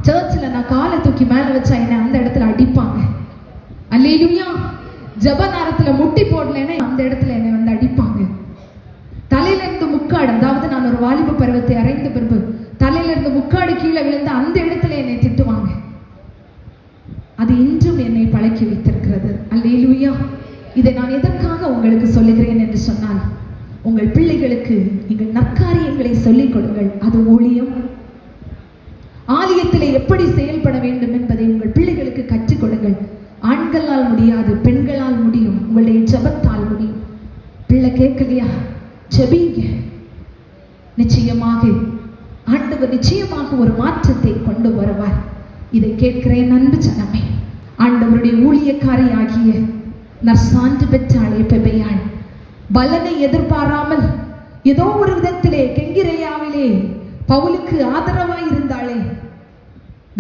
சர்ச்சில் நான் காலை தூக்கி மேல வச்சா என்ன அந்த இடத்துல அடிப்பாங்க. அல்லேலூயா. ஜப நேரத்துல முட்டி போடலன்னா அந்த இடத்துல என்னை வந்து அடிப்பாங்க. தலையில இருந்து முக்காடு, அதாவது நான் ஒரு வாலிப பருவத்தை அடைந்த பிறகு தலையில இருந்து முக்காடு கீழே விழுந்து அந்த இடத்துல என்னை திட்டுவாங்க. அது இன்றும் என்னை பழக்கி வைத்திருக்கிறது. அல்லேலூயா. இதை நான் எதற்காக உங்களுக்கு சொல்லுகிறேன் என்று சொன்னால், உங்கள் பிள்ளைகளுக்கு நீங்கள் நற்காரியங்களை சொல்லிக் கொடுங்கள். அது ஊழியம். ஆலயத்திலே எப்படி செயல்பட வேண்டும் என்பதை உங்கள் பிள்ளைகளுக்கு கற்றுக் கொடுங்கள். ஆண்களால் முடியாது, பெண்களால் முடியும். உங்களுடைய ஜபத்தால் முடியும். பிள்ளை கேட்கலையா? ஜெபிங்க. நிச்சயமாக ஆண்டவர் நிச்சயமாக ஒரு மாற்றத்தை கொண்டு வருவார். இதை கேட்கிறேன் அன்பு ஜனமே. ஆண்டவருடைய ஊழியக்காரி ஆகிய நற்சான்று பெற்றாளே பெபையாள், பலனை எதிர்பாராமல் ஏதோ ஒரு விதத்திலே கெங்கிரேயாவிலே பவுலுக்கு ஆதரவாய் இருந்தாளே,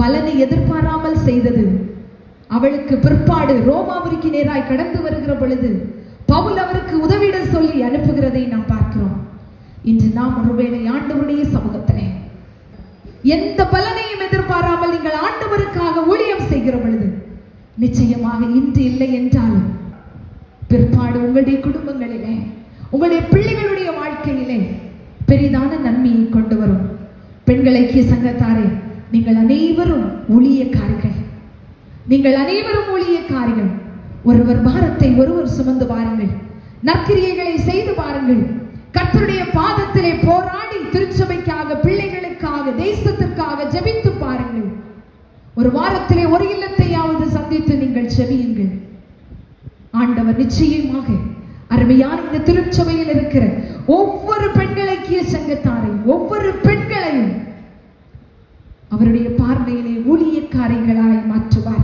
பலனை எதிர்பாராமல் செய்தது அவளுக்கு பிற்பாடு ரோமாபுரிக்கு நேராய் கடந்து வருகிற பொழுது பவுல் அவருக்கு உதவிட சொல்லி அனுப்புகிறதை நாம் பார்க்கிறோம். இன்று நாம் ஒருவேளை ஆண்டவருடைய சமூகத்திலே எந்த பலனையும் எதிர்பாராமல் நீங்கள் ஆண்டவருக்காக ஊழியம் செய்கிற பொழுது நிச்சயமாக இன்று இல்லை என்றாலும் பிற்பாடு உங்களுடைய குடும்பங்களிலே, உங்களுடைய பிள்ளைகளுடைய வாழ்க்கையிலே பெரிதான நன்மையை கொண்டு வரும். பெண்கள் ஐக்கிய சங்கத்தாரே, நீங்கள் அனைவரும் ஊழியக்காரிகள். நீங்கள் அனைவரும் ஊழியக்காரிகள். ஒருவர் பாரத்தை ஒருவர் சுமந்து பாருங்கள். நற்கிரியைகளை செய்து பாருங்கள். கர்த்தருடைய பாதத்திலே போராடி திருச்சபைக்காக, பிள்ளைகளுக்காக, தேசத்திற்காக ஜெபித்து பாருங்கள். ஒரு வாரத்திலே ஒரு இல்லத்தையாவது சந்தித்து நீங்கள் ஜெபியுங்கள். ஆண்டவர் நிச்சயமாக அருமையான இந்த திருச்சபையில் இருக்கிற ஒவ்வொரு பெண்கள் ஐக்கிய சங்கத்தாரையும், ஒவ்வொரு பெண்களையும் அவருடைய பார்வையிலே ஊழியக்காரிகளாய் மாற்றுவார்.